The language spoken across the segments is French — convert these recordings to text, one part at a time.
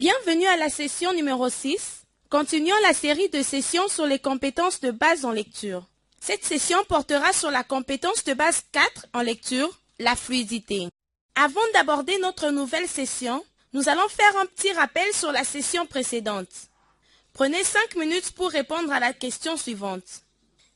Bienvenue à la session numéro 6. Continuons la série de sessions sur les compétences de base en lecture. Cette session portera sur la compétence de base 4 en lecture, la fluidité. Avant d'aborder notre nouvelle session, nous allons faire un petit rappel sur la session précédente. Prenez 5 minutes pour répondre à la question suivante.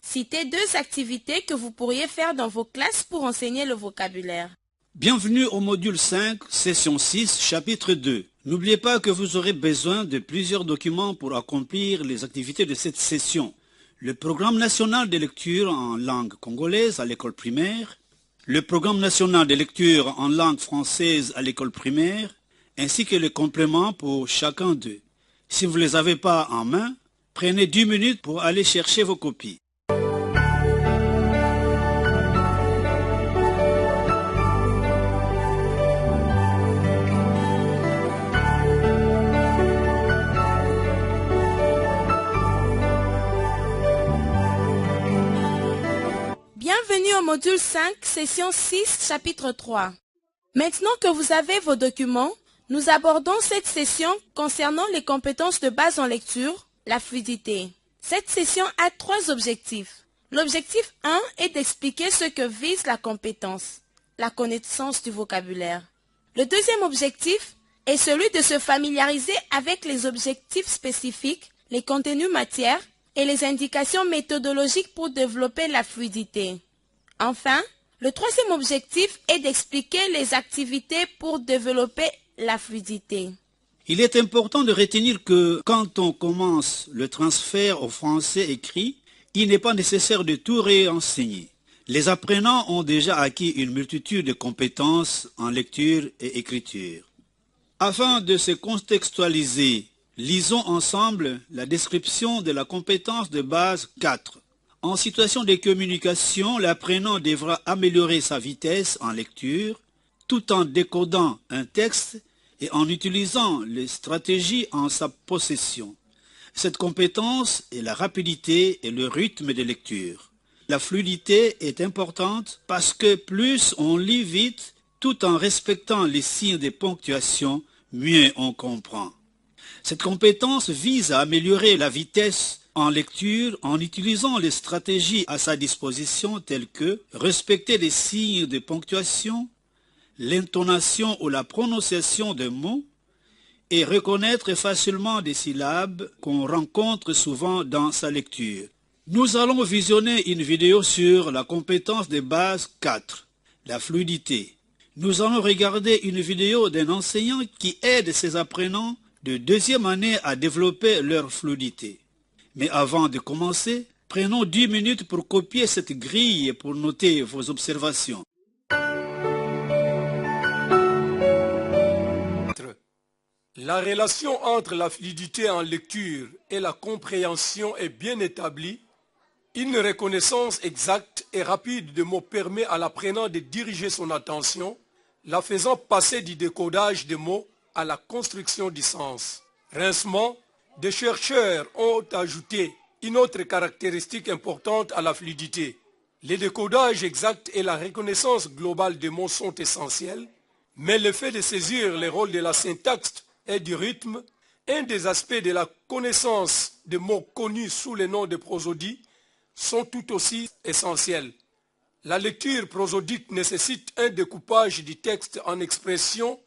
Citez 2 activités que vous pourriez faire dans vos classes pour enseigner le vocabulaire. Bienvenue au module 5, session 6, chapitre 2. N'oubliez pas que vous aurez besoin de plusieurs documents pour accomplir les activités de cette session. Le programme national de lecture en langue congolaise à l'école primaire, le programme national de lecture en langue française à l'école primaire, ainsi que les compléments pour chacun d'eux. Si vous ne les avez pas en main, prenez 10 minutes pour aller chercher vos copies. Bienvenue au module 5, session 6, chapitre 3. Maintenant que vous avez vos documents, nous abordons cette session concernant les compétences de base en lecture, la fluidité. Cette session a 3 objectifs. L'objectif 1 est d'expliquer ce que vise la compétence, la connaissance du vocabulaire. Le deuxième objectif est celui de se familiariser avec les objectifs spécifiques, les contenus matières et les indications méthodologiques pour développer la fluidité. Enfin, le troisième objectif est d'expliquer les activités pour développer la fluidité. Il est important de retenir que quand on commence le transfert au français écrit, il n'est pas nécessaire de tout réenseigner. Les apprenants ont déjà acquis une multitude de compétences en lecture et écriture. Afin de se contextualiser, lisons ensemble la description de la compétence de base 4. En situation de communication, l'apprenant devra améliorer sa vitesse en lecture tout en décodant un texte et en utilisant les stratégies en sa possession. Cette compétence est la rapidité et le rythme de lecture. La fluidité est importante parce que plus on lit vite tout en respectant les signes de ponctuation, mieux on comprend. Cette compétence vise à améliorer la vitesse en lecture en utilisant les stratégies à sa disposition telles que respecter les signes de ponctuation, l'intonation ou la prononciation des mots et reconnaître facilement des syllabes qu'on rencontre souvent dans sa lecture. Nous allons visionner une vidéo sur la compétence de base 4, la fluidité. Nous allons regarder une vidéo d'un enseignant qui aide ses apprenants de 2e année à développer leur fluidité. Mais avant de commencer, prenons 10 minutes pour copier cette grille et pour noter vos observations. La relation entre la fluidité en lecture et la compréhension est bien établie. Une reconnaissance exacte et rapide de mots permet à l'apprenant de diriger son attention, la faisant passer du décodage des mots à la construction du sens. Rincement, des chercheurs ont ajouté une autre caractéristique importante à la fluidité. Le décodage exact et la reconnaissance globale des mots sont essentiels, mais le fait de saisir les rôles de la syntaxe et du rythme, un des aspects de la connaissance des mots connus sous le nom de prosodie, sont tout aussi essentiels. La lecture prosodique nécessite un découpage du texte en expressions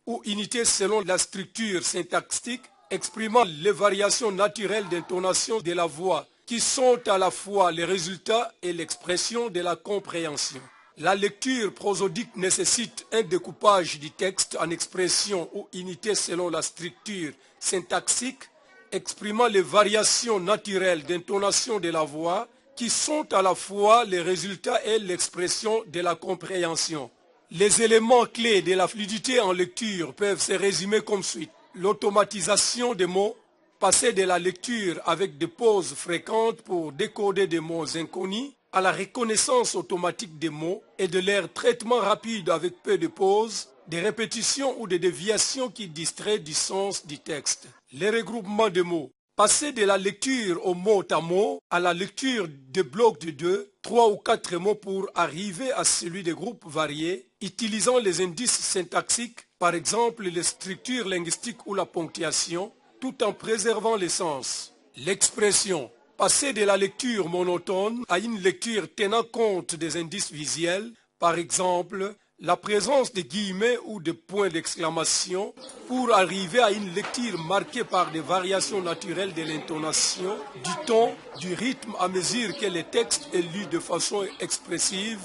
ou unités selon la structure syntaxique, exprimant les variations naturelles d'intonation de la voix, qui sont à la fois les résultats et l'expression de la compréhension. La lecture prosodique nécessite un découpage du texte en expressions ou unités selon la structure syntaxique, exprimant les variations naturelles d'intonation de la voix, qui sont à la fois les résultats et l'expression de la compréhension. Les éléments clés de la fluidité en lecture peuvent se résumer comme suit. L'automatisation des mots, passer de la lecture avec des pauses fréquentes pour décoder des mots inconnus à la reconnaissance automatique des mots et de leur traitement rapide avec peu de pauses, des répétitions ou des déviations qui distraient du sens du texte. Les regroupements de mots. Passer de la lecture au mot à mot à la lecture de blocs de 2, 3 ou 4 mots pour arriver à celui de groupes variés utilisant les indices syntaxiques, par exemple les structures linguistiques ou la ponctuation, tout en préservant les sens. L'expression « passer de la lecture monotone à une lecture tenant compte des indices visuels », par exemple, la présence de guillemets ou de points d'exclamation pour arriver à une lecture marquée par des variations naturelles de l'intonation, du ton, du rythme à mesure que le texte est lu de façon expressive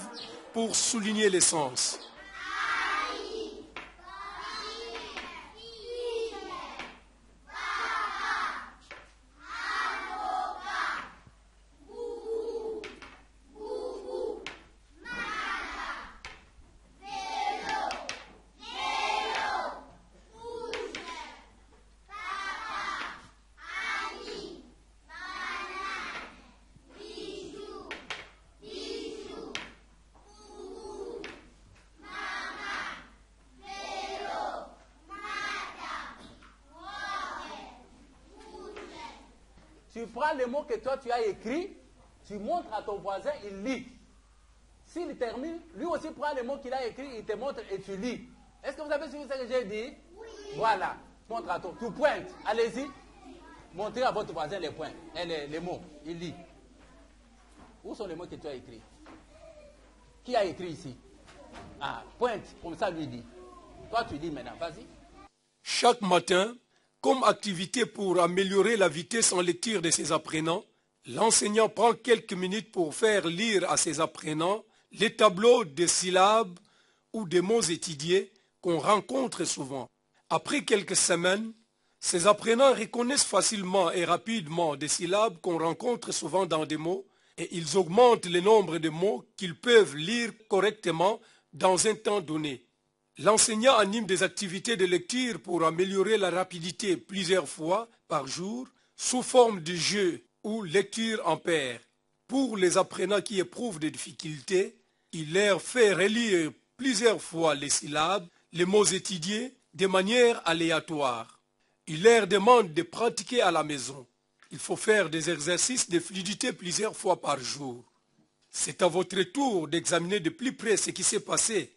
pour souligner les sens. Tu prends les mots que toi tu as écrits, tu montres à ton voisin, il lit. S'il termine, lui aussi prend les mots qu'il a écrits, il te montre et tu lis. Est-ce que vous avez suivi ce que j'ai dit? Oui. Voilà, montre à toi. Tu pointes, allez-y. Montrez à votre voisin les points, et les mots, il lit. Où sont les mots que tu as écrits? Qui a écrit ici? Ah, pointe, comme ça lui dit. Toi tu dis maintenant, vas-y. Chaque matin, comme activité pour améliorer la vitesse en lecture de ses apprenants, l'enseignant prend quelques minutes pour faire lire à ses apprenants les tableaux de syllabes ou des mots étudiés qu'on rencontre souvent. Après quelques semaines, ces apprenants reconnaissent facilement et rapidement des syllabes qu'on rencontre souvent dans des mots et ils augmentent le nombre de mots qu'ils peuvent lire correctement dans un temps donné. L'enseignant anime des activités de lecture pour améliorer la rapidité plusieurs fois par jour sous forme de jeu ou lecture en paire. Pour les apprenants qui éprouvent des difficultés, il leur fait relire plusieurs fois les syllabes, les mots étudiés de manière aléatoire. Il leur demande de pratiquer à la maison. Il faut faire des exercices de fluidité plusieurs fois par jour. C'est à votre tour d'examiner de plus près ce qui s'est passé.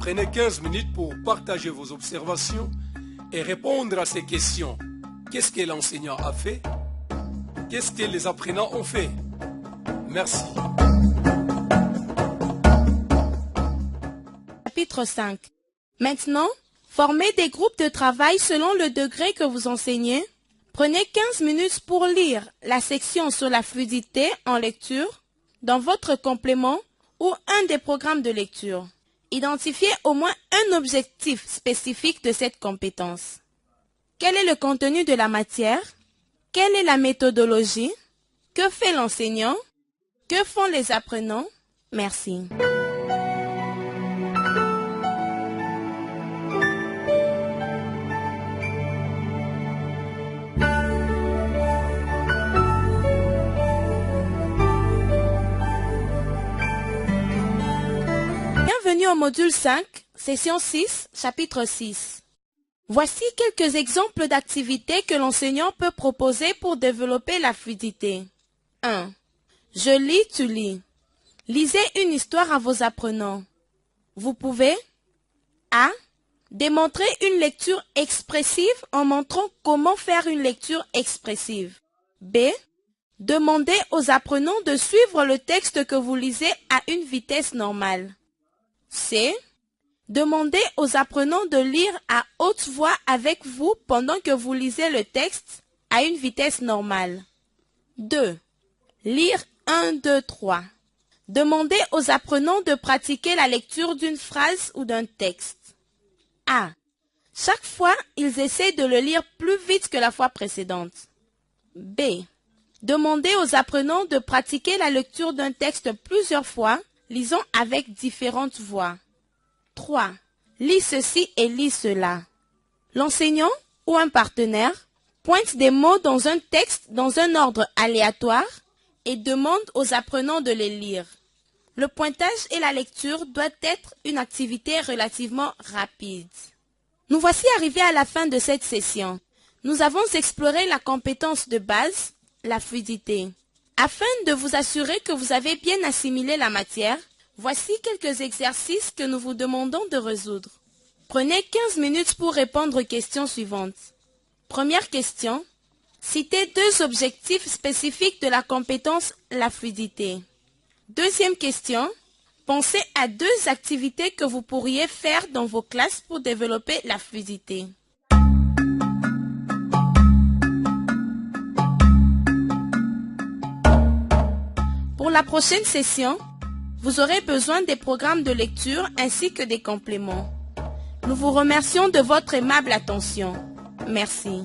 Prenez 15 minutes pour partager vos observations et répondre à ces questions. Qu'est-ce que l'enseignant a fait? Qu'est-ce que les apprenants ont fait? Merci. Chapitre 5. Maintenant, formez des groupes de travail selon le degré que vous enseignez. Prenez 15 minutes pour lire la section sur la fluidité en lecture dans votre complément ou un des programmes de lecture. Identifiez au moins un objectif spécifique de cette compétence. Quel est le contenu de la matière? Quelle est la méthodologie? Que fait l'enseignant? Que font les apprenants? Merci. Bienvenue au module 5, session 6, chapitre 6. Voici quelques exemples d'activités que l'enseignant peut proposer pour développer la fluidité. 1. Je lis, tu lis. Lisez une histoire à vos apprenants. Vous pouvez A. Démontrer une lecture expressive en montrant comment faire une lecture expressive. B. Demandez aux apprenants de suivre le texte que vous lisez à une vitesse normale. C. Demandez aux apprenants de lire à haute voix avec vous pendant que vous lisez le texte à une vitesse normale. 2. Lire 1, 2, 3. Demandez aux apprenants de pratiquer la lecture d'une phrase ou d'un texte. A. Chaque fois, ils essaient de le lire plus vite que la fois précédente. B. Demandez aux apprenants de pratiquer la lecture d'un texte plusieurs fois, lisant avec différentes voix. 3. Lis ceci et lis cela. L'enseignant ou un partenaire pointe des mots dans un texte dans un ordre aléatoire et demande aux apprenants de les lire. Le pointage et la lecture doivent être une activité relativement rapide. Nous voici arrivés à la fin de cette session. Nous avons exploré la compétence de base, la fluidité. Afin de vous assurer que vous avez bien assimilé la matière, voici quelques exercices que nous vous demandons de résoudre. Prenez 15 minutes pour répondre aux questions suivantes. Première question. Citez 2 objectifs spécifiques de la compétence la fluidité. Deuxième question. Pensez à 2 activités que vous pourriez faire dans vos classes pour développer la fluidité. Pour la prochaine session, vous aurez besoin des programmes de lecture ainsi que des compléments. Nous vous remercions de votre aimable attention. Merci.